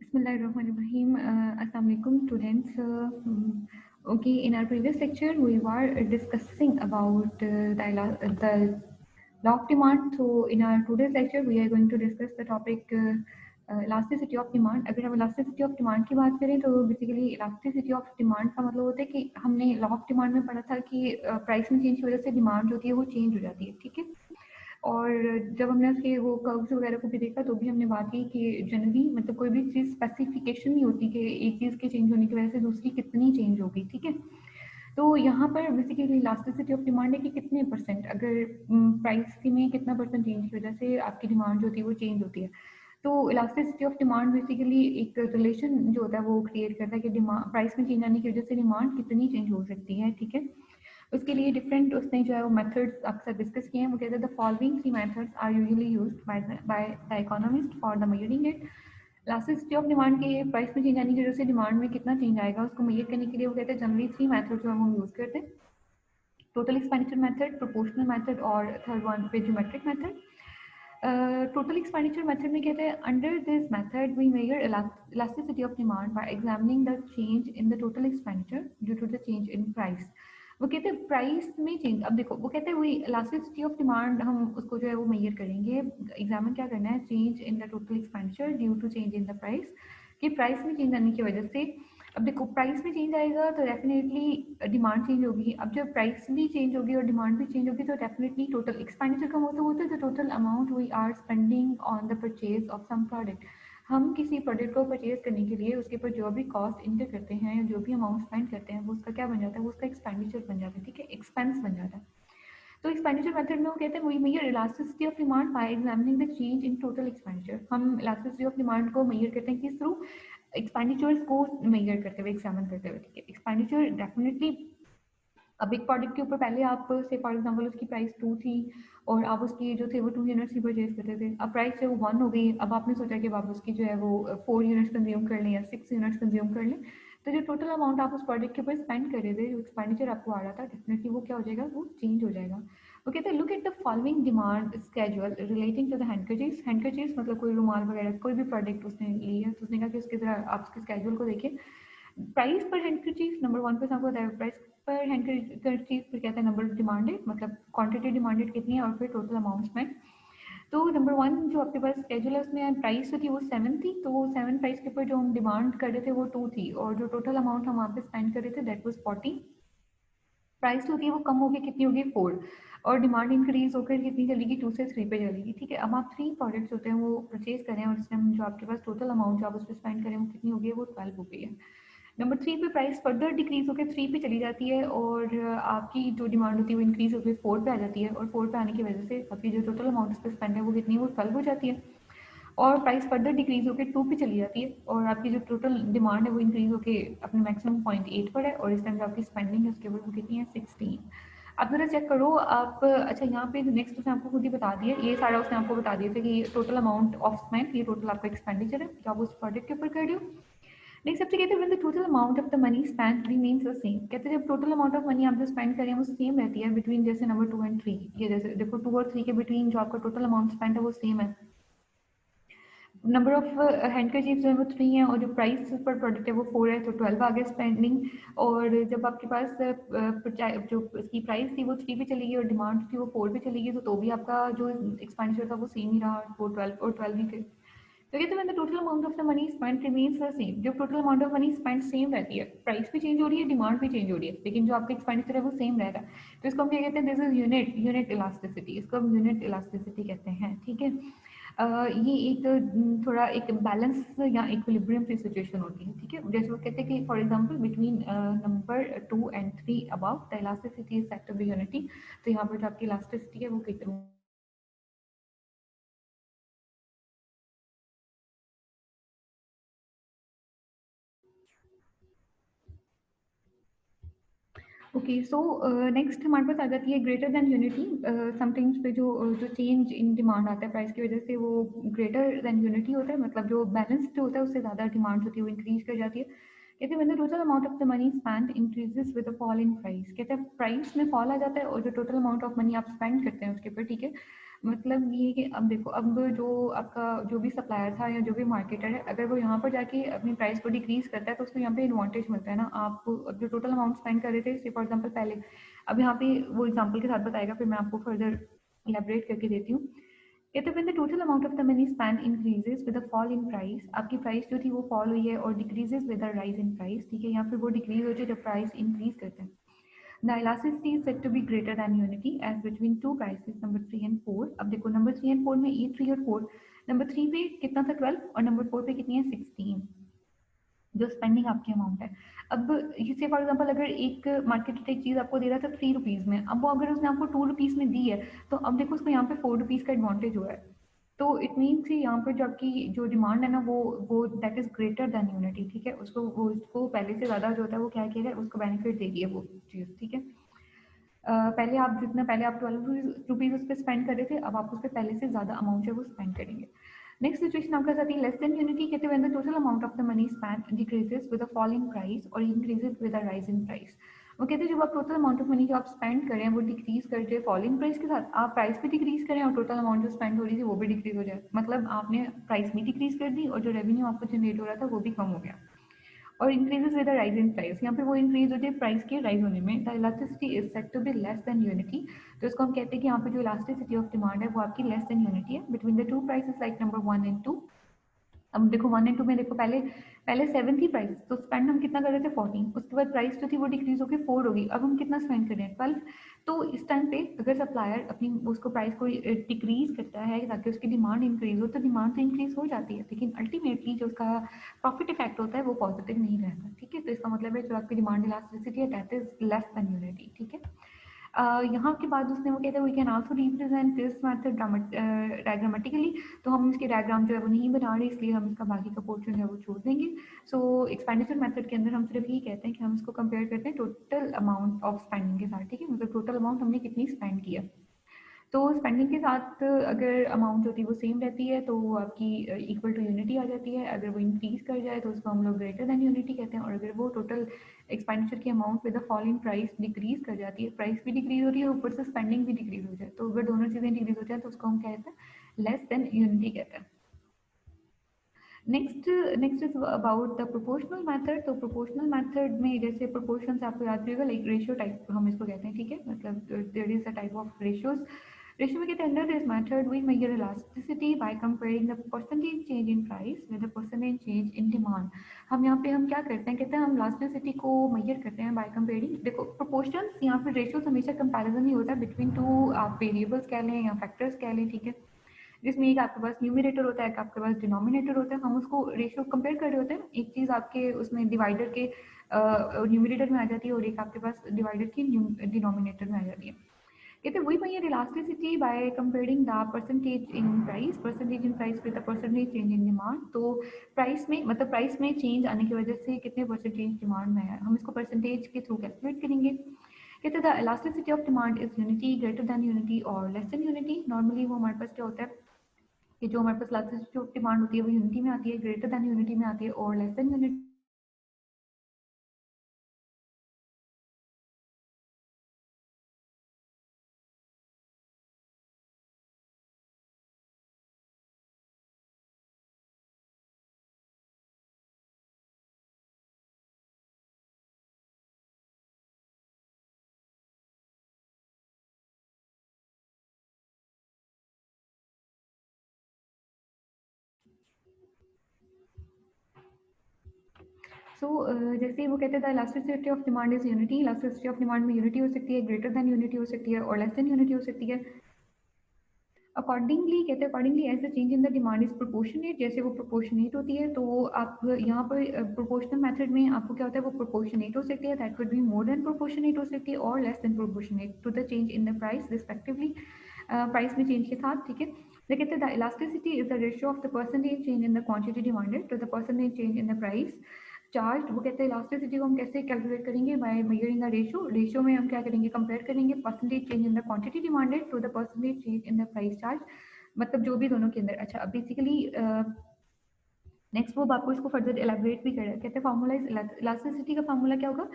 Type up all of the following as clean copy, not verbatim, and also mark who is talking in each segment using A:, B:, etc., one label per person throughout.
A: Bismillahirrahmanirrahim. Assalamu alaikum, students. Okay, in our previous lecture, we were discussing about the law of demand. So, in our today's lecture, we are going to discuss the topic elasticity of demand. अगर हम elasticity of demand की बात करें तो basically elasticity of demand का मतलब होता है कि हमने law of demand में पढ़ा था कि price में change की वजह से demand जो होती है वो change हो जाती है, ठीक है। और जब हमने उसके वो कर्व्स वगैरह को भी देखा तो भी हमने बात की कि जनरली मतलब कोई भी चीज़ स्पेसिफिकेशन नहीं होती कि एक चीज़ के चेंज होने की वजह से दूसरी कितनी चेंज होगी, ठीक है। तो यहाँ पर बेसिकली इलास्टिसिटी ऑफ डिमांड है कि कितने परसेंट अगर प्राइस में कितना परसेंट चेंज की वजह से आपकी डिमांड जो होती है वो चेंज होती है। तो इलास्टिसिटी ऑफ डिमांड बेसिकली एक रिलेशन जो होता है वो क्रिएट करता है कि डिमांड प्राइस में चेंज आने की वजह से डिमांड कितनी चेंज हो सकती है, ठीक है। उसके लिए डिफरेंट उसने जो है वो मेथड्स अक्सर डिस्कस किए हैं। वो कहते हैं the following three methods are usually used by the economist for the measuring it. Elasticity of demand के प्राइस में चेंज आने की वजह से डिमांड में कितना चेंज आएगा उसको मेजर करने के लिए वो कहते हैं जनरली थ्री मेथड जो हम यूज़ करते हैं, total expenditure method, proportional method और थर्ड वन पे geometric method. Total expenditure method में कहते हैं under this method we measure elasticity of demand by examining the change in the total expenditure due to the change in price. वो कहते हैं price में change, अब देखो वो कहते हैं वही इलास्टिसिटी ऑफ डिमांड हम उसको जो है वो मेजर करेंगे, एग्जामिन क्या करना है, change in the total expenditure due to change in the price, कि प्राइस में चेंज आने की वजह से। अब देखो प्राइस में चेंज आएगा तो डेफिनेटली डिमांड चेंज होगी। अब जब प्राइस भी चेंज होगी और डिमांड भी चेंज होगी तो डेफिनेटली टोटल एक्सपेंडिचर का मतलब होता है the total amount we are spending on the purchase of some product. हम किसी प्रोडक्ट को परचेज करने के लिए उसके ऊपर जो भी कॉस्ट इंटर करते हैं या जो भी अमाउंट स्पेंड करते हैं वो उसका क्या बन जाता है, वो उसका एक्सपेंडिचर बन जाता है, ठीक है, एक्सपेंस बन जाता है। तो एक्सपेंडिचर मेथड में वो कहते हैं वही measure elasticity of demand by examining the change in total expenditure. हम इलास्टिसिटी ऑफ डिमांड को मेजर करते हैं किस थ्रू, एक्सपेंडिचर्स को मेजर करते हुए, एग्जामिन करते हुए, ठीक है। एक्सपेंडिचर डेफिनेटली अब एक प्रोडक्ट के ऊपर पहले आप से फॉर एग्जांपल उसकी प्राइस 2 थी और आप उसकी जो थे वो 2 यूनिट्स ही परचेज करते थे। अब प्राइस जो 1 हो गई, अब आपने सोचा कि आप उसकी जो है वो 4 यूनिट्स कंज्यूम कर लें या 6 यूनिट्स कंज्यूम कर लें। तो जो टोटल अमाउंट आप उस प्रोडक्ट के ऊपर स्पेंड कर रहे थे, जो एक्सपेंडिचर आपको आ रहा था, डेफिनेटली वो क्या हो जाएगा, वो चेंज हो जाएगा। वो कहते हैं look at the following demand schedule relating to the handkerchiefs. Handkerchiefs मतलब कोई रुमाल वगैरह कोई भी प्रोडक्ट उसने ली है तो उसने कहा कि उसके तरह आप उसके स्केड्यूल को देखिए। प्राइस पर हैंडकरचीफ नंबर 1 पे आपको बताया, प्राइस पर हैंडकरचीफ फिर कहते हैं नंबर डिमांडेड मतलब क्वांटिटी डिमांडेड कितनी है और फिर टोटल अमाउंट स्पेंड। तो नंबर 1 जो आपके पास स्केड्यूल है उसमें प्राइस जो थी वो 7 थी, तो वो 7 प्राइस के ऊपर जो हम डिमांड कर रहे थे वो 2 थी और जो टोटल अमाउंट हम वहाँ पे स्पेंड कर रहे थे दैट वाज 40। प्राइस जो थी वो कम होगी, कितनी होगी 4, और डिमांड इंक्रीज होकर कितनी चलेगी 2 से 3 पे चलेगी, ठीक है। अब आप 3 प्रोडक्ट्स होते हैं वो परचेज करें और इसमें हम जो आपके पास टोटल अमाउंट जो आप उस पर स्पेंड करें वो कितनी होगी, वो 12 हो गई है। नंबर 3 पे प्राइस फर्दर डिक्रीज होकर 3 पे चली जाती है और आपकी जो डिमांड होती है वो इंक्रीज होकर 4 पे आ जाती है और 4 पे आने की वजह से आपकी जो टोटल अमाउंट उस पर स्पेंड है वो कितनी है, वो 12 हो जाती है। और प्राइस फर्दर डिक्रीज होकर 2 पे चली जाती है और आपकी जो टोटल डिमांड है वो इंक्रीज होकर अपने मैक्सिमम 0.8 पर है और इस टाइम जो आपकी स्पेंडिंग है उसके ऊपर वो कितनी है, 16। आप जरा चेक करो आप, अच्छा यहाँ पे नेक्स्ट उसने आपको खुद ही बता दिया, ये सारा उसने आपको बता दिया था कि टोटल अमाउंट ऑफ स्पेंड, ये टोटल आपका एक्सपेंडिचर है जो आप उस प्रोडक्ट के ऊपर कर रहे हो। नेक्स्ट सबसे कहते हैं when the total amount of the money spend remains the same. कहते हैं जब टोटल अमाउंट ऑफ मनी आप जो स्पेंड करें वो सेम रहती है बिटवीन जैसे नंबर 2 एंड 3, ये जैसे देखो 2 और 3 के बिटवीन जो आपका टोटल अमाउंट स्पेंड है वो सेम है। नंबर ऑफ हैंडकरचीफ जो है वो 3 है और जो प्राइस पर प्रोडक्ट है वो 4 है, तो 12 आ गया स्पेंडिंग। और जब आपके पास जो इसकी प्राइस थी वो 3 पे चलेगी और डिमांड थी वो 4 पे चलेगी, तो भी आपका जो एक्सपेंडिचर था वो सेम ही रहा, वो 12 और 12 ही थे। तो कहते हैं the total amount of the money spend remains the same. जब total amount of money spend same रहती है, प्राइस भी चेंज हो रही है, डिमांड भी चेंज हो रही है, लेकिन जो आपका एक्सपेंडिचर है वो सेम रह रहा है, तो इसको हम क्या कहते हैं, दिस इज यूनिट इलास्टिसिटी, इसको हम यूनिट इलास्टिसिटी कहते हैं, ठीक है। ये एक थोड़ा एक बैलेंस या इक्विलिब्रियम की सिचुएशन होती है, ठीक है। जैसे वो कहते हैं कि for example between number 2 and 3 about the elasticity is set to be unity. तो यहाँ पर जो आपकी इलास्टिसिटी है वो कितनी, ओके। सो नेक्स्ट हमारे पास आ जाती है ग्रेटर देन यूनिटी। समटाइम्स पे जो चेंज इन डिमांड आता है प्राइस की वजह से वो ग्रेटर देन यूनिटी होता है, मतलब जो बैलेंस जो होता है उससे ज़्यादा डिमांड होती है वो इंक्रीज कर जाती है। कहते हैं when the total amount of the money spend increases with a fall in price. कहते हैं प्राइस में फॉल आ जाता है और जो टोटल अमाउंट ऑफ मनी आप स्पेंड करते हैं उसके ऊपर, ठीक है, मतलब ये कि अब देखो, अब जो आपका जो भी सप्लायर था या जो भी मार्केटर है, अगर वो यहाँ पर जाके अपनी प्राइस को डिक्रीज करता है तो उसको यहाँ पे एडवांटेज मिलता है ना। आप अब जो टोटल अमाउंट स्पेंड कर रहे थे फॉर एग्जाम्पल पहले, अब यहाँ पे वो एग्जाम्पल के साथ बताएगा, फिर मैं आपको फर्दर इलेबरेट करके देती हूँ। कहते हैं, when the total amount of the money spent increases with a fall in price, आपकी प्राइस जो थी वो फॉल हुई है, और decreases with a rise in price, ठीक है, या फिर वो डिक्रीज होती है जब प्राइस इंक्रीज करते हैं। The elasticity is said to be greater than unity as between two prices, number 3 and 4. अब देखो नंबर 3 and 4 में ये 3 और 4, नंबर 3 पे कितना था 12 और नंबर 4 पे कितनी है 16, जो स्पेंडिंग आपकी अमाउंट है। अब इसे फॉर एग्जांपल अगर एक मार्केट एक चीज़ आपको दे रहा था 3 रुपीज़ में, अब वो अगर उसने आपको 2 रुपीज़ में दी है, तो अब देखो उसको यहाँ पे 4 रुपीज़ का एडवांटेज हुआ है। तो इट मीन्स कि यहाँ पर जो आपकी जो डिमांड है ना, वो that is greater than unity, ठीक है, उसको पहले से ज़्यादा जो होता है वो क्या किया है, उसको बेनिफिट दे दिया वो चीज़, ठीक है। पहले आप 12 रुपीज़ उस पर स्पेंड कर रहे थे, अब आप उस पर पहले से ज़्यादा अमाउंट है वो स्पेंड करेंगे। नेक्स्ट सिचुएशन आपका साथ ही लेस देन यूनिटी, कहते हैं when the total amount of the money spend decreases with a fall in price और increases with a rise in price. वो कहते हैं जब आप टोटल अमाउंट ऑफ मनी जो आप स्पेंड कर रहे हैं वो डिक्रीज कर रहे हैं फॉल इन प्राइस के साथ, आप प्राइस भी डिक्रीज करें और टोटल अमाउंट जो स्पेंड हो रही थी वो भी डिक्रीज हो जाए, मतलब आपने प्राइस भी डिक्रीज कर दी और जो रेवेन्यू आपको जनरेट हो रहा था वो भी कम हो गया। और increases with the rise in price, यहाँ पे वो इंक्रीज होती है प्राइस के राइज होने में। The elasticity is set to be less than unity, तो इसको हम कहते हैं कि यहाँ पे जो इलास्टिसिटी ऑफ डिमांड है वो आपकी लेस देन यूनिटी है between the two prices like number 1 and 2। अब देखो 1 and 2 में देखो पहले पहले 7 थी प्राइस, तो स्पेंड हम कितना कर रहे थे 14, उसके बाद प्राइस जो थी वो डिक्रीज होकर 4 होगी, अब हम कितना स्पेंड कर रहे हैं 12। तो इस टाइम पे अगर सप्लायर अपनी उसको प्राइस को डिक्रीज करता है ताकि उसकी डिमांड इंक्रीज हो, तो डिमांड तो इंक्रीज हो जाती है, लेकिन अल्टीमेटली जो उसका प्रॉफिट इफेक्ट होता है वो पॉजिटिव नहीं रहता, ठीक है। तो इसका मतलब है जो आपकी डिमांड इलास्टिसिटी है that is less than unity, ठीक है। यहाँ के बाद उसने वो कहता है we can also represent this method diagrammatically, तो हम इसके डायग्राम जो है वो नहीं बना रहे, इसलिए हम इसका बाकी का पोर्शन जो है वो छोड़ देंगे। सो एक्सपेंडिचर मेथड के अंदर हम सिर्फ यही कहते हैं कि हम इसको कंपेयर करते हैं टोटल अमाउंट ऑफ स्पेंडिंग के साथ, ठीक है, मतलब टोटल अमाउंट हमने कितनी स्पेंड किया। तो स्पेंडिंग के साथ अगर अमाउंट होती है वो सेम रहती है तो वो आपकी इक्वल टू यूनिटी आ जाती है, अगर वो इंक्रीज कर जाए तो उसको हम लोग ग्रेटर देन यूनिटी कहते हैं, और अगर वो टोटल एक्सपेंडिचर की amount with the fall in price decrease कर जाती है, प्राइस भी डिक्रीज हो रही है ऊपर से स्पेंडिंग भी डिक्रीज हो जाए, तो अगर दोनों चीज़ें डिक्रीज हो जाए तो उसको हम कहते हैं लेस देन यूनिटी कहते हैं। Next is about the proportional method. तो प्रोपोर्शनल मेथड में जैसे प्रोपोर्शन आपको याद रखेगा लाइक रेशियो टाइप हम इसको कहते हैं, ठीक है, मतलब there is a type of ratios. Ratio में कहते हैं under this method we measure elasticity by comparing the percentage change in price with the percentage change in demand. हम यहाँ पे हम क्या करते हैं, कहते हैं हम इलास्टिसिटी को मेजर करते हैं बाय कंपेयरिंग, देखो प्रोपोर्शंस यहाँ पे रेशियोज हमेशा कंपैरिजन ही होता है बिटवीन टू आप वेरिएबल्स कह लें या फैक्टर्स कह लें, ठीक है, जिसमें एक आपके पास न्यूमिनेटर होता है, एक आपके पास डिनोमिनेटर होता है, हम उसको रेशियो कंपेयर कर रहे होते हैं, एक चीज़ आपके उसमें डिवाइडर के न्यूमिनेटर में आ जाती है और एक आपके पास डिवाइडर की डिनोमिनेटर में आ जाती है। कहते हैं we measure elasticity by comparing the percentage in price with the percentage change in demand. तो प्राइस में मतलब प्राइस में चेंज आने की वजह से कितने परसेंटेज डिमांड में है, हम इसको परसेंटेज के थ्रू कैलकुलेट करेंगे। कहते हैं the elasticity of demand is unity greater than unity और लेस देन यूनिटी। नॉर्मली वो हमारे पास क्या होता है कि जो हमारे पास इलास्टिसिटी ऑफ डिमांड होती है वो यूनिटी में आती है, ग्रेटर देन यूनिटी में आती है और लेस देन यूनिटी। सो जैसे वो कहते हैं elasticity of demand is unity, elasticity of demand में यूनिटी हो सकती है, ग्रेटर देन यूनिटी हो सकती है और लेस देन यूनिटी हो सकती है। अकॉर्डिंगली कहते हैं accordingly as the change in the demand is proportionate, जैसे वो प्रोपोर्शनेट होती है तो आप यहाँ पर प्रोपोर्शनल मेथड में आपको क्या होता है वो प्रोपोर्शनेट हो सकती है, that could be more than proportionate हो सकती है और less than proportionate to the change in the price respectively, price में चेंज के साथ, ठीक है। तो कहते हैं the elasticity is the ratio of the percentage change in the quantity demanded to the percentage change in the price charge. वो कहते हैं इलास्टिसिटी को हम कैसे कैलकुलेट करेंगे, by measuring the ratio, ratio में हम क्या करेंगे कंपेयर करेंगे percentage change in the quantity demanded to the percentage change in the price charge, मतलब जो भी दोनों के अंदर। अच्छा अब बेसिकली नेक्स्ट वो आपको इसको फर्दर एलाबरेट भी कर रहा है, कहते हैं फार्मूला इज इलास्टिसिटी का फार्मूला क्या होगा,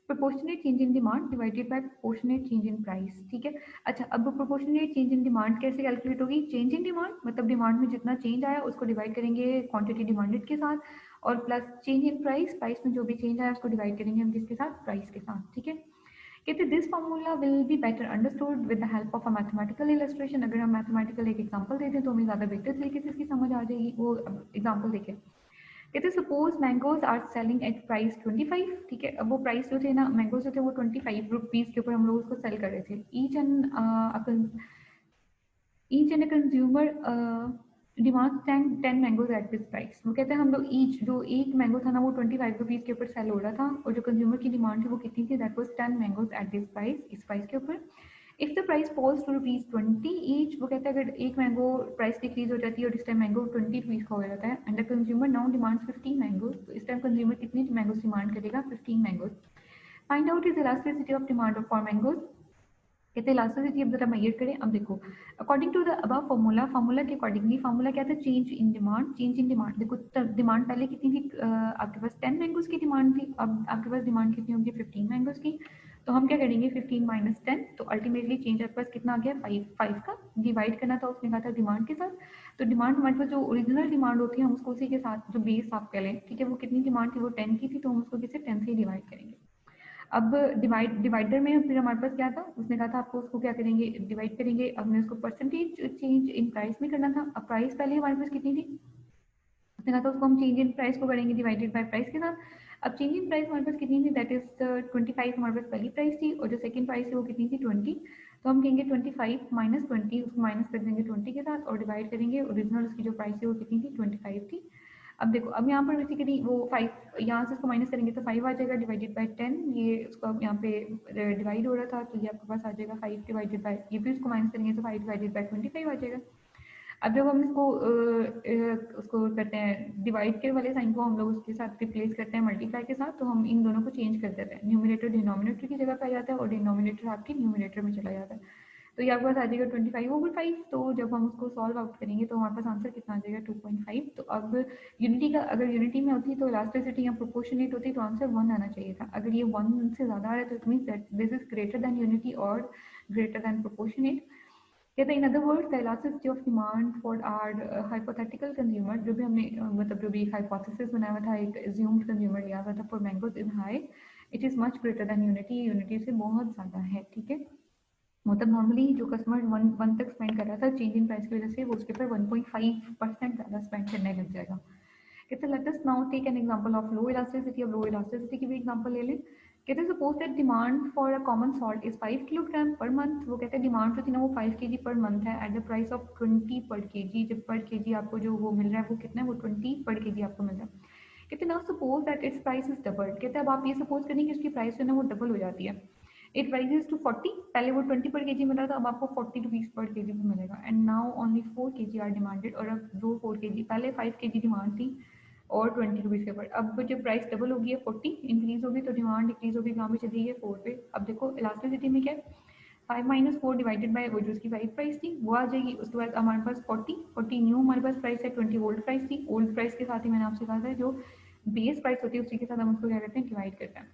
A: proportionate change in demand divided by proportionate change in price, ठीक है। अच्छा, अब प्रोपोर्शनेट चेंज इन डिमांड कैसे कैलकुलेट होगी? चेंज इन डिमांड मतलब डिमांड में जितना चेंज आया उसको डिवाइड करेंगे क्वांटिटी डिमांडेड के साथ, और plus change in price, price में जो भी चेंज आया उसको डिवाइड करेंगे हम किसके साथ? प्राइस के साथ, ठीक है। कहते हैं this formula will be better understood with the help of a mathematical illustration. अगर हम मैथमेटिकल एक एग्जांपल देते हैं तो हमें ज़्यादा बेहतर तरीके से इसकी समझ आ जाएगी। वो एग्जांपल देखें, कहते हैं suppose mangoes are selling at price 25, ठीक है। अब वो प्राइस जो थे ना, मैंगोज जो थे वो 25 रुपीज़ के ऊपर हम लोग उसको सेल कर रहे थे। Each and consumer demand 10 mangoes at this price. वो कहते हैं हम लोग ईच, जो एक मैंगो था ना वो 25 रुपीज़ के ऊपर सेल हो रहा था, और जो कंज्यूमर की डिमांड थी वो कितनी थी? That was 10 mangoes at this price, इस प्राइस के ऊपर। If the price falls to ₹20 each, वो कहता है अगर एक मैंगो प्राइस डिक्रीज हो जाती है और इस टाइम मैंगो 20 रुपीज़ का हो जाता है, and the consumer now demands 15 mangoes, तो इस टाइम कंज्यूमर कितनी मैंगोज डिमांड करेगा? 15 mangoes. Find out is elasticity of demand for mangoes. कहते हैं इलास्टिसिटी, अब जरा मेजर करें। अब देखो, according to the above formula, formula के अकॉर्डिंगली, फार्मूला क्या था? Change in demand. Change in demand देखो, डिमांड पहले कितनी थी? आपके पास 10 मैंगोज की डिमांड थी, अब आपके पास डिमांड कितनी होगी? 15 मैंगोज की। तो हम क्या करेंगे? 15 माइनस 10, तो अल्टीमेटली चेंज आपके पास कितना आ गया? 5 का। डिवाइड करना था उसने कहा था डिमांड के साथ, तो डिमांड हमारे पास जो ओरिजिनल डिमांड होती है हम उसको उसी के साथ, जो बेस आप कह लें, ठीक है, वो कितनी डिमांड थी? वो 10 की थी, तो हम उसको किसे 10 से डिवाइड करेंगे। अब डिवाइडर में फिर हमारे पास क्या था? उसने कहा था आपको उसको क्या करेंगे? डिवाइड करेंगे। अब हमने उसको परसेंटेज चेंज इन प्राइस में करना था। अब प्राइस पहले हमारे पास कितनी थी? उसने कहा था उसको हम चेंज इन प्राइस को करेंगे डिवाइडेड बाय प्राइस के साथ। अब चेंज इन प्राइस हमारे पास कितनी थी? दैट इज 25 हमारे पास पहली प्राइस थी, और जो सेकंड प्राइस है वो कितनी थी? 20। तो हम कहेंगे 25 माइनस 20, उसको माइनस कर देंगे 20 के साथ, और डिवाइड करेंगे ओरिजिनल उसकी जो प्राइस है वो कितनी थी? 25 थी। अब देखो, अब यहाँ पर बेसिकली वो 5, यहाँ से इसको माइनस करेंगे तो 5 आ जाएगा डिवाइडेड बाय 10। ये उसको अब यहाँ पे डिवाइड हो रहा था, तो ये आपके पास आ जाएगा 5 डिवाइडेड बाय, ये भी उसको माइनस करेंगे तो 5 डिवाइडेड बाय 25 आ जाएगा। अब जब हम इसको उसको करते हैं, डिवाइड के वाले साइन को हम लोग उसके साथ रिप्लेस करते हैं मल्टीप्लाई के साथ, तो हम इन दोनों को चेंज कर देते हैं। न्यूमिनेटर डिनोमिनेटर की जगह पे आ जाता है, और डिनोमिनेटर आपके न्यूमिनेटर में चला जाता है। तो ये आपके पास आ जाएगा 25/5। तो जब हम उसको सॉल्व आउट करेंगे तो हमारे पास आंसर कितना आ जाएगा? 2.5। तो अब यूनिटी का, अगर यूनिटी में होती तो इलास्टिसिटी या प्रोपोर्शनेट होती तो आंसर 1 आना चाहिए था। अगर ये 1 से ज़्यादा आ रहा है तो it means that this is greater than unity और ग्रेटर दैन प्रोपोर्शनेट। कहते हैं in other words the elasticity of demand for our hypothetical consumer, जो भी हमने मतलब जो भी हाइपोथेसिस बनाया हुआ था, एक एज्यूम्ड कंज्यूमर लिया हुआ था for mangoes is high, it is much greater than unity, unity से बहुत ज़्यादा है, ठीक है। मतलब नॉर्मली जो कस्टमर वन तक स्पेंड कर रहा था, चेंज इन प्राइस की वजह से वो उसके ऊपर 1.5% ज़्यादा स्पेंड करने लग जाएगा। कहते हैं let us now take an example of low elasticity. अब लो इलास्टिसिटी की भी एग्जांपल ले लें। कहते हैं suppose that demand for a common salt is 5 kilogram per month. वो कहते हैं डिमांड जो थी ना वो 5 kg पर मंथ है, एट द प्राइस ऑफ 20 पर kg। जब पर kg आपको जो वो मिल रहा है वो कितना है? वो 20 पर kg आपको मिल रहा है। कहते हैं now suppose that it's price is double. कहते हैं अब आप ये सपोज करें कि उसकी प्राइस जो है ना वो डबल हो जाती है। It prices to 40। पहले वो 20 पर kg मिल रहा था, अब आपको 40 रुपीज़ पर kg में मिलेगा, and now only 4 kg are demanded. और अब दो 4 kg, पहले 5 kg डिमांड थी और 20 रुपीज़ के ऊपर। अब जब प्राइस डबल होगी है, 40 इंक्रीज होगी, तो डिमांड डिक्रीज होगी, कहाँ पे चली गई है? 4 पे। अब देखो इलास्टिसिटी में क्या है? 5 माइनस 4 डिवाइडेड बाय वो जो उसकी 5 प्राइस थी वो आ जाएगी। उसके बाद हमारे पास 40 न्यू हमारे पास प्राइस है, 20 ओल्ड प्राइस थी। ओल्ड प्राइस के साथ ही मैंने आपसे कहा था जो बेस प्राइस होती है उसी के साथ हम उसको क्या करते हैं? डिवाइड करते हैं।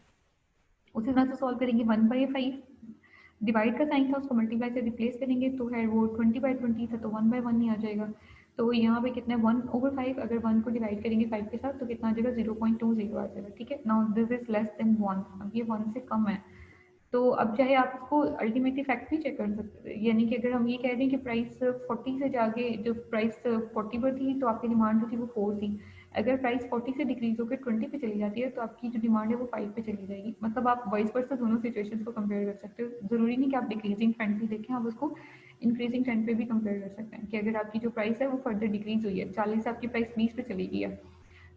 A: उसी तरह से सॉल्व करेंगे 1/5, डिवाइड का साइन था उसको मल्टीप्लाई से रिप्लेस करेंगे, तो है वो 20/20 था, तो 1/1 ही आ जाएगा। तो यहाँ पे कितना है? 1/5। अगर 1 को डिवाइड करेंगे 5 के साथ तो कितना आ जाएगा? 0.20 आ जाएगा, ठीक है। Now this is less then 1, अब ये 1 से कम है। तो अब चाहे आप इसको अल्टीमेटली फैक्ट भी चेक कर सकते हैं, यानी कि अगर हम ये कह रहे हैं कि प्राइस 40 से जाके जो प्राइस 40 पर थी तो आपकी डिमांड जो थी वो 4 थी। अगर प्राइस 40 से डिक्रीज होकर 20 पे चली जाती है तो आपकी जो डिमांड है वो 5 पे चली जाएगी। मतलब आप वाइस वर्सा दोनों सिचुएशंस को कंपेयर कर सकते हो। ज़रूरी नहीं कि आप डिक्रीजिंग ट्रेंड भी देखें, आप उसको इंक्रीजिंग ट्रेंड पे भी कंपेयर कर सकते हैं कि अगर आपकी जो प्राइस है वो फर्दर डिक्रीज हुई है, 40 से आपकी प्राइस 20 पे चली गई है,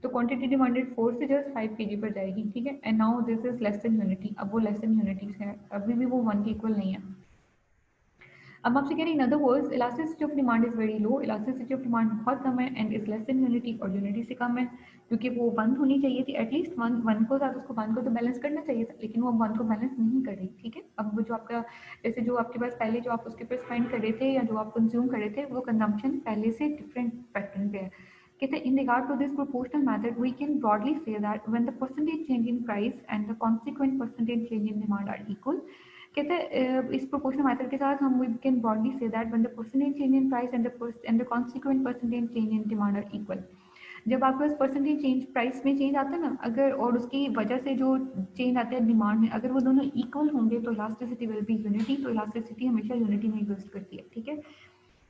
A: तो क्वांटिटी डिमांडेड 4 से जस्ट 5 kg पर जाएगी, ठीक है। And now this is less than unity. अब वो लेस देन यूनिटी है, अभी भी वो 1 के इक्वल नहीं है। अब आपसे कह रही इन other words elasticity of demand is very low, elasticity of demand बहुत कम है, and is less than unity, और यूनिटी से कम है, क्योंकि वो 1 होनी चाहिए थी एटलीस्ट। 1 को साथ उसको 1 को तो बैलेंस करना चाहिए था, लेकिन वो 1 को बैलेंस नहीं कर रही, ठीक है। अब वो जो आपका जैसे जो आपके पास पहले जो आप उसके ऊपर स्पेंड कर रहे थे या जो आप कंज्यूम कर रहे थे वो कंजम्पशन पहले से डिफरेंट पैटर्न पे है। कहते हैं in regard to this proportional method we can broadly say that when the percentage change in price and the consequent percentage change in demand are equal. कहते हैं इस प्रोपोर्शनल मेथड के साथ हम we can broadly say that when the percentage change in price and the consequent percentage change in demand are equal. जब आपके पास percentage change price में change आता है ना अगर और उसकी वजह से जो चेंज आता है डिमांड में अगर वो दोनों इक्वल होंगे तो इलास्टिसिटी विल बी यूनिटी। तो इलास्टिसिटी हमेशा यूनिटी में एग्जिस्ट करती है, ठीक है।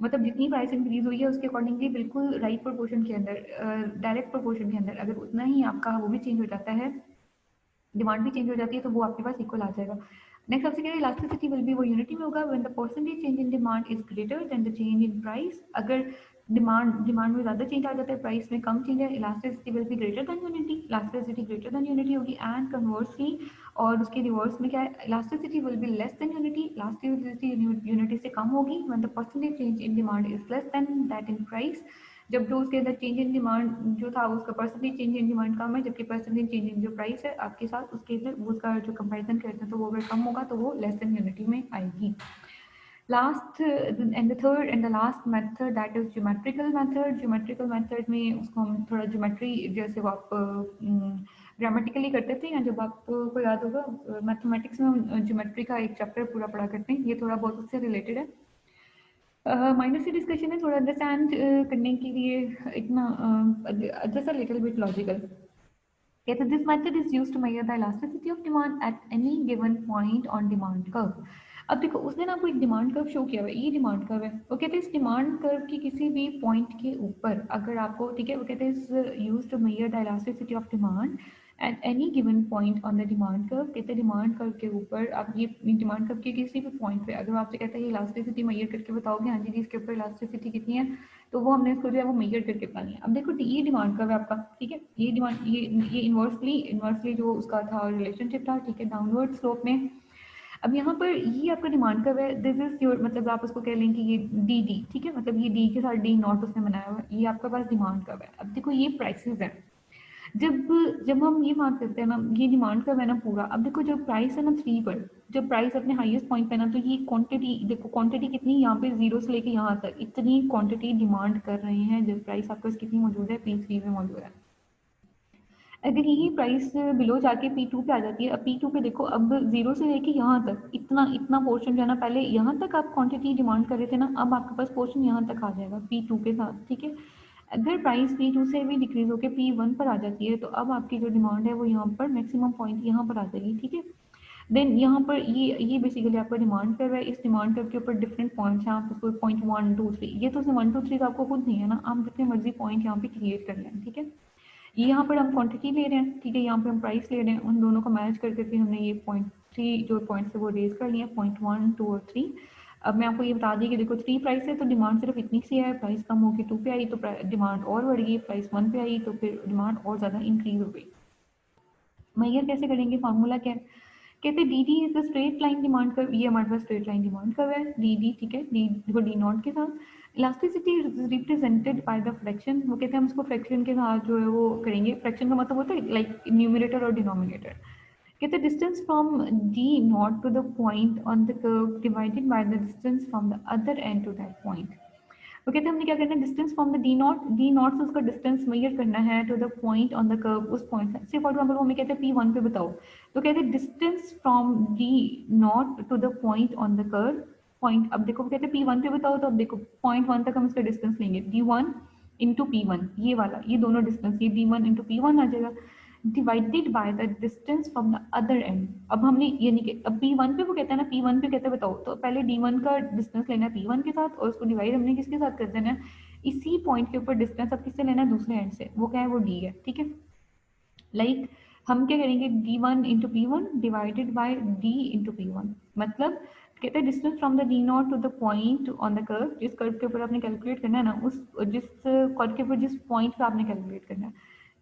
A: मतलब जितनी प्राइस इंक्रीज हुई है उसके अकॉर्डिंगली बिल्कुल राइट प्रोपोर्शन के अंदर डायरेक्ट प्रोपोर्शन के अंदर अगर उतना ही आपका वो भी चेंज हो जाता है, डिमांड भी चेंज हो जाती है तो वो आपके पास इक्वल आ जाएगा। नेक्स्ट सबसे क्या है इलास्टिसिटी विल बी वो यूनिटी में होगा when the percentage change in demand is greater than the change in price. अगर डिमांड में ज़्यादा चेंज आ जाता है प्राइस में कम चेंज है elasticity will be greater than unity. Elasticity greater than unity होगी एंड कन्वर्सली और उसके रिवर्स में क्या है elasticity will be less than unity. Elasticity unity से कम होगी when the percentage change in demand is less then that in price. जब जो उसके अंदर चेंज इन डिमांड जो था उसका परसेंटेज चेंज इन डिमांड कम है जबकि परसेंटेज चेंज इन जो प्राइस है आपके साथ उसके अंदर उसका जो कंपैरिजन करते हैं तो वो अगर कम होगा तो वो लेस देन यूनिटी में आएगी। Last and the third and the last method that is geometrical method. Geometrical method में उसको हम थोड़ा ज्योमेट्री जैसे वो आप ग्रामेटिकली करते थे या जब आपको याद होगा मैथमेटिक्स में हम ज्योमेट्री का एक चैप्टर पूरा पढ़ा करते हैं, ये थोड़ा बहुत उससे रिलेटेड है। माइनर सी डिस्कशन है थोड़ा अंडरस्टैंड करने के लिए इतना just a little bit logical. कहते हैं this method is used to measure the elasticity of demand at any given point on demand curve. अब देखो उसने ना आपको एक डिमांड कर्व शो किया हुआ है, ये डिमांड कर्व है। वो कहते हैं इस डिमांड कर्व की किसी भी पॉइंट के ऊपर अगर आपको ठीक है वो कहते हैं is used to measure the elasticity of demand at any given point on the demand curve. कहते हैं डिमांड कर्व के ऊपर आप ये डिमांड कर्व के किसी भी पॉइंट पे अगर आपसे कहता है ये इलास्टिसिटी मेजर करके बताओगे हाँ जी इसके ऊपर इलास्टिसिटी कितनी है तो वो हमने इसको जो है वो मेजर करके बतानी है। अब देखो ये डिमांड कर्व है आपका, ठीक है, ये डिमांड ये इन्वर्सली जो उसका था रिलेशनशिप था, ठीक है, डाउनवर्ड स्लोप में। अब यहाँ पर ये आपका डिमांड कर्व है, दिस इज योर मतलब आप उसको कह लें कि ये डी, ठीक है, मतलब ये डी के साथ डी नॉट उसने बनाया हुआ है, ये आपका पास डिमांड कर्व है। अब देखो ये प्राइसेस है, जब जब हम ये बात करते हैं ना ये डिमांड कर्व है ना पूरा। अब देखो जब प्राइस है ना 3 पर, जब प्राइस अपने हाईएस्ट पॉइंट पे ना तो ये क्वांटिटी देखो क्वांटिटी कितनी यहाँ पे 0 से लेके यहाँ तक इतनी क्वांटिटी डिमांड कर रहे हैं जब प्राइस आपके पास कितनी मौजूद है P3 में मौजूद है। अगर यही प्राइस बिलो जाके P2 पे आ जाती है, अब P2 पे देखो अब 0 से लेके यहाँ तक इतना इतना पोर्शन जो है ना पहले यहाँ तक आप क्वांटिटी डिमांड कर रहे थे ना अब आपके पास पोर्शन यहाँ तक आ जाएगा P2 के साथ, ठीक है। अगर प्राइस P2 से भी डिक्रीज होकर P1 पर आ जाती है तो अब आपकी जो डिमांड है वो यहाँ पर मैक्सिमम पॉइंट यहाँ पर आ जाएगी, ठीक है। देन यहाँ पर ये बेसिकली आपका डिमांड कर्व है, इस डिमांड कर्व के ऊपर डिफरेंट पॉइंट्स हैं, आप उसको पॉइंट 1 2 3 ये तो 1 2 3 तो आपको खुद नहीं है ना, आप जितने मर्जी पॉइंट यहाँ पे क्रिएट कर लें, ठीक है। ये यहाँ पर हम क्वांटिटी ले रहे हैं, ठीक है, यहाँ पर हम प्राइस ले रहे हैं, उन दोनों को मैच कर करके हमने ये पॉइंट 3 जो पॉइंट्स है वो रेज कर लिया, पॉइंट 1 2 और 3। अब मैं आपको ये बता दी कि देखो 3 प्राइस है तो डिमांड सिर्फ इतनी सी है, प्राइस कम होगी 2 पे आई तो डिमांड और बढ़ गई, प्राइस 1 पे आई तो फिर डिमांड और ज़्यादा इंक्रीज हो गई। मेजर कैसे करेंगे, फार्मूला क्या है, कहते हैं D D is the straight line demand curve, ये हमारे पास स्ट्रेट लाइन डिमांड कर्व है डी डी, ठीक है, डी देखो डी नॉट के साथ elasticity represented by the fraction. वो कहते हैं हम इसको फ्रैक्शन के साथ जो है वो करेंगे, फ्रैक्शन का मतलब होता है लाइक न्यूमरेटर और डिनोमिनेटर। कहते हैं distance from D naught to the point on the curve divided by the distance from the other end to that point. वो कहते हैं हमने क्या करना है distance from the D naught से उसका डिस्टेंस मेजर करना है to the point on the curve, उस पॉइंट से फॉर एग्जांपल वो हमें कहते हैं P1 पे बताओ तो कहते हैं distance from D naught to the point on the curve point. अब देखो कहते हैं P1 पे बताओ तो अब देखो पॉइंट 1 तक हम इसका डिस्टेंस लेंगे D1 इंटू P1, ये वाला ये दोनों डिस्टेंस ये D1 इंटू P1 आ जाएगा divided by the distance from the other and. अब हमने यानी कि अब P1 पे वो कहता है ना P1 पे कहते हैं बताओ तो पहले D1 का डिस्टेंस लेना है P1 के साथ और उसको डिवाइड हमने किसके साथ कर देना है इसी पॉइंट के ऊपर डिस्टेंस अब किससे लेना है दूसरे एंड से, वो क्या है वो D है, ठीक है। लाइक हम क्या करेंगे D1 into P1 divided by D into P1, मतलब कहते हैं distance from the D naught to the point on the curve, जिस कर्व के ऊपर आपने कैलकुलेट करना है ना उस जिस कर्व के ऊपर जिस पॉइंट पे आपने कैलकुलेट करना है,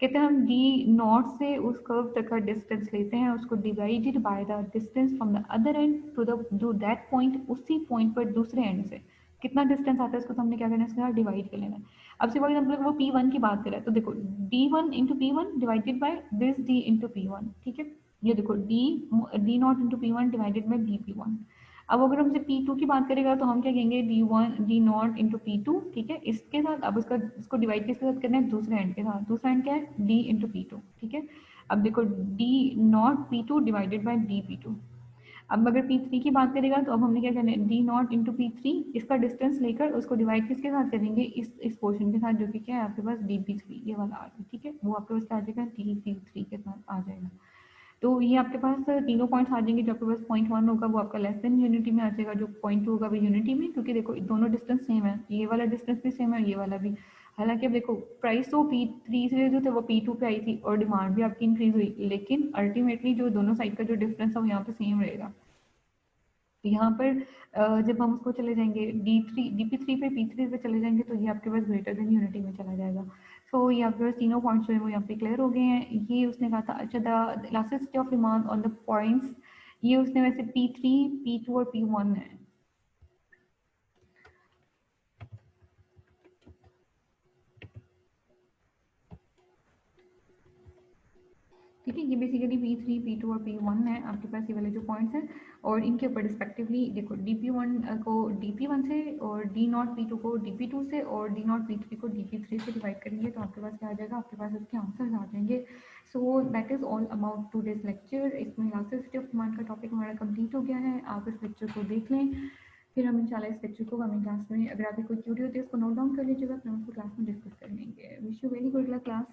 A: कहते हैं हम D नॉट से उस कर्व तक का डिस्टेंस लेते हैं उसको divided by the distance from the other end to that point, उसी पॉइंट पर दूसरे एंड से कितना डिस्टेंस आता है इसको तो हमने क्या करना है इसके साथ डिवाइड कर लेना है। अब से फॉर एग्जाम्पल वो P1 की बात करें तो देखो D1 into P1 divided by this D into P1, ठीक है, ये देखो D not into P1 divided by D P1। अब अगर हमसे P2 की बात करेगा तो हम क्या कहेंगे D0 इंटू P2, ठीक है। इसके साथ अब इसको डिवाइड किसके साथ करना है, दूसरे एंड के साथ। दूसरा एंड क्या है, D इंटू P2, ठीक है। अब देखो D0 P2 divided by D P2। अब अगर P3 की बात करेगा तो अब हमने क्या करना है, D0 इंटू P3, इसका डिस्टेंस लेकर उसको डिवाइड किसके साथ करेंगे, इस पोर्शन के साथ, जो कि क्या है आपके पास DP3 ये वाला आ गया, ठीक है। वो आपके पास क्या आ जाएगा, DP3 के साथ आ जाएगा। तो ये आपके पास तीनों पॉइंट्स आ जाएंगे। जो आपके पास पॉइंट 1 होगा वो आपका लेस देन यूनिटी में आ जाएगा, जो पॉइंट 2 होगा वो यूनिटी में, क्योंकि देखो दोनों डिस्टेंस सेम है, ये वाला डिस्टेंस भी सेम है, ये वाला भी। हालांकि अब देखो प्राइस तो P3 से जो थे वो P2 पे आई थी और डिमांड भी आपकी इंक्रीज हुई, लेकिन अल्टीमेटली जो दोनों साइड का जो डिफरेंस है वो यहाँ पे सेम रहेगा। तो यहाँ पर जब हम उसको चले जाएंगे DP3 पे P3 पे चले जाएंगे तो ये आपके पास ग्रेटर देन यूनिटी में चला जाएगा। सो ये आपके पास तीनों पॉइंट्स जो है वो यहाँ पे क्लियर हो गए हैं। ये उसने कहा था, अच्छा the elasticity of demand on the points, ये उसने वैसे P3, P2 और P1 है। ठीक है, ये बेसिकली P3, P2 और P1 है आपके पास, ये वाले जो पॉइंट्स हैं। और इनके ऊपर रिस्पेक्टिवली देखो DP1 को DP1 से, और D0 P2 को DP2 से, और D0 P3 को DP3 से डिवाइड करेंगे तो आपके पास क्या आ जाएगा, आपके पास इसके आंसर्स आ जाएंगे। So that is all about today's lecture. इसमें इलास्टिसिटी ऑफ डिमांड का टॉपिक हमारा कंप्लीट हो गया है। आप इस लेक्चर को देख लें, फिर हम इंशाल्लाह इस लेक्चर को हमें क्लास में, अगर आपकी कोई क्यूरी होती है उसको नोट डाउन कर लीजिएगा, फिर हम उसको क्लास में डिस्कस कर लेंगे। Wish you very good luck class.